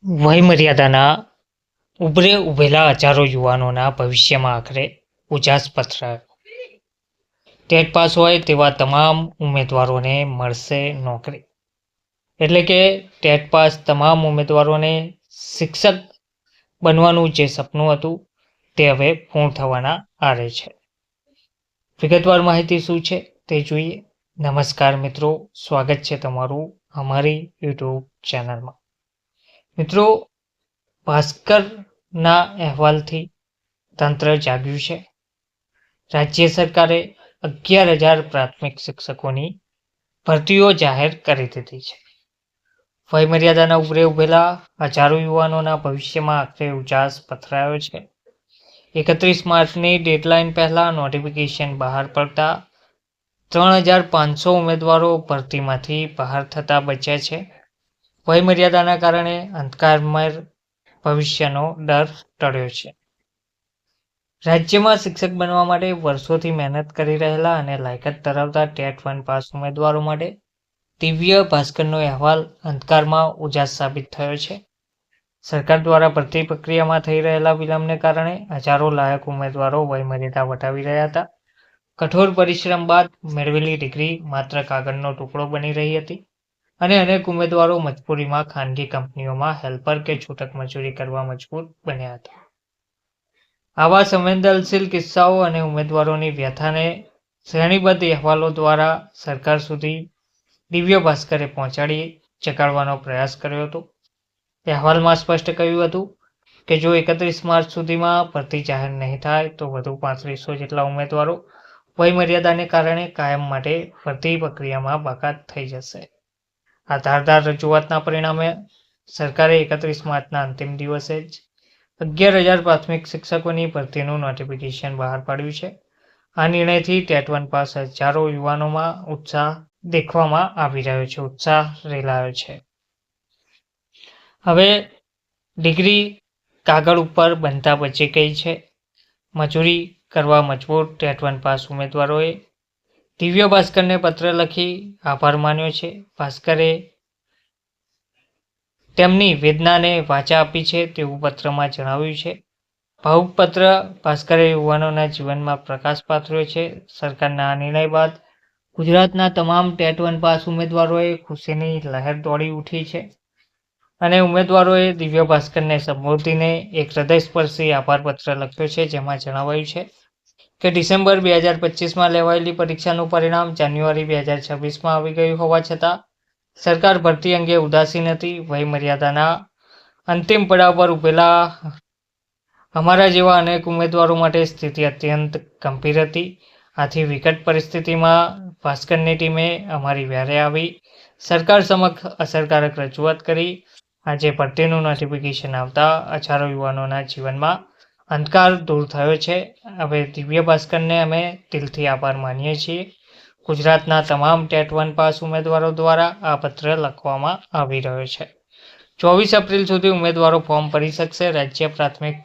વયમર્યાદાના ઉભરે ઉભેલા હજારો યુવાનોના ભવિષ્યમાં આખરે ઉજાસ પથરાયો. ટેટ પાસ હોય તેવા તમામ ઉમેદવારોને મળશે નોકરી. એટલે કે ટેટ પાસ તમામ ઉમેદવારોને શિક્ષક બનવાનું જે સપનું હતું તે હવે પૂર્ણ થવાના આરે છે. વિગતવાર માહિતી શું છે તે જોઈએ. નમસ્કાર મિત્રો, સ્વાગત છે તમારું અમારી યુટ્યુબ ચેનલમાં. મિત્રો, ભાસ્કરના અહેવાલથી તંત્ર જાગ્યું છે. રાજ્ય સરકારે 11,000 પ્રાથમિક શિક્ષકોની ભરતીઓ જાહેર કરી દીધી છે. વયમર્યાદાના ઉભરે ઉભેલા હજારો યુવાનોના ભવિષ્યમાં આખરે ઉજાસ પથરાયો છે. 31 માર્ચની ડેડલાઇન પહેલા નોટિફિકેશન બહાર પડતા 3,500 ઉમેદવારો ભરતીમાંથી બહાર થતા બચ્યા છે. વયમર્યાદાના કારણે અંધકારમય ભવિષ્યનો ડર ટળ્યો છે. રાજ્યમાં શિક્ષક બનવા માટે વર્ષોથી મહેનત કરી રહેલા અને લાયકાત ધરાવતા ટેટ 1 પાસ ઉમેદવારો માટે દિવ્ય ભાસ્કરનો અહેવાલ અંધકારમાં ઉજાસ સાબિત થયો છે. સરકાર દ્વારા ભરતી પ્રક્રિયામાં થઈ રહેલા વિલંબને કારણે હજારો લાયક ઉમેદવારો વયમર્યાદા વટાવી રહ્યા હતા. કઠોર પરિશ્રમ બાદ મેળવેલી ડિગ્રી માત્ર કાગળનો ટુકડો બની રહી હતી અને અનેક ઉમેદવારો મજબૂરીમાં ખાનગી કંપનીઓમાં હેલ્પર કે છૂટક મજૂરી કરવા મજબૂર બન્યા હતા. આવા સંવેદનશીલ કિસ્સાઓ અને ઉમેદવારોની વ્યથાને શ્રેણીબદ્ધ અહેવાલો દ્વારા સરકાર સુધી દિવ્ય ભાસ્કરે પહોંચાડી જગાડવાનો પ્રયાસ કર્યો હતો. અહેવાલમાં સ્પષ્ટ કહ્યું હતું કે જો 31 માર્ચ સુધીમાં ભરતી જાહેર નહીં થાય તો વધુ 3500 જેટલા ઉમેદવારો વયમર્યાદાને કારણે કાયમ માટે ભરતી પ્રક્રિયામાં બાકાત થઈ જશે. આ ધારદાર રજૂઆતના પરિણામે સરકારે 31 માર્ચના અંતિમ દિવસે જ 11,000 પ્રાથમિક શિક્ષકોની ભરતીનું નોટિફિકેશન બહાર પાડ્યું છે. આ નિર્ણયથી ટેટ 1 પાસ હજારો યુવાનોમાં ઉત્સાહ દેખવામાં આવી રહ્યો છે, ઉત્સાહ રેલાયો છે. હવે ડિગ્રી કાગળ ઉપર બનતા બચી ગઈ છે. મજૂરી કરવા મજબૂર ટેટ 1 પાસ ઉમેદવારોએ દિવ્ય ભાસ્કરને પત્ર લખી આભાર માન્યો છે. ભાસ્કરે તેમની વેદનાને વાચા આપી છે તેવું પત્રમાં જણાવ્યું છે. ભાવુક પત્ર ભાસ્કરે યુવાનોના જીવનમાં પ્રકાશ પાથર્યો છે. સરકારના આ નિર્ણય બાદ ગુજરાતના તમામ ટેટ 1 પાસ ઉમેદવારોએ ખુશીની લહેર દોડી ઉઠી છે અને ઉમેદવારોએ દિવ્ય ભાસ્કરને સંબોધીને એક હૃદયસ્પર્શી આભાર પત્ર લખ્યો છે, જેમાં જણાવાયું છે કે ડિસેમ્બર 2025માં લેવાયેલી પરીક્ષાનું પરિણામ જાન્યુઆરી 2026માં આવી ગયું હોવા છતાં સરકાર ભરતી અંગે ઉદાસીન હતી. વયમર્યાદાના અંતિમ પડાવ પર ઉભેલા અમારા જેવા અનેક ઉમેદવારો માટે સ્થિતિ અત્યંત ગંભીર હતી. આથી વિકટ પરિસ્થિતિમાં ભાસ્કરની ટીમે અમારી વ્યારે આવી સરકાર સમક્ષ અસરકારક રજૂઆત કરી. આજે ભરતીનું નોટિફિકેશન આવતા હજારો યુવાનોના જીવનમાં અંધકાર દૂર થયો છે. હવે દિવ્ય ભાસ્કરને અમે દિલથી આભાર માનીએ છીએ. ગુજરાતના તમામ ટેટ 1 પાસ ઉમેદવારો દ્વારા આ પત્ર લખવામાં આવી રહ્યો છે. 24 એપ્રિલ સુધી ઉમેદવારો ફોર્મ ભરી શકશે. રાજ્ય પ્રાથમિક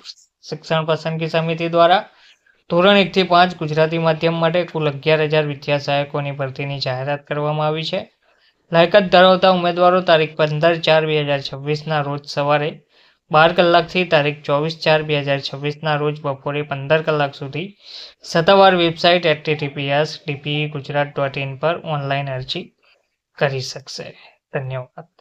શિક્ષણ પસંદગી સમિતિ દ્વારા ધોરણ 1 થી 5 ગુજરાતી માધ્યમ માટે કુલ 11,000 વિદ્યા સહાયકોની ભરતીની જાહેરાત કરવામાં આવી છે. લાયકાત ધરાવતા ઉમેદવારો તારીખ 15/4/2026ના રોજ સવારે 12 કલાકથી તારીખ 24/4/2026ના રોજ બપોરે 15 કલાક સુધી સત્તાવાર વેબસાઇટ https://dpegujarat.in પર ઓનલાઈન અરજી કરી શકશે. ધન્યવાદ.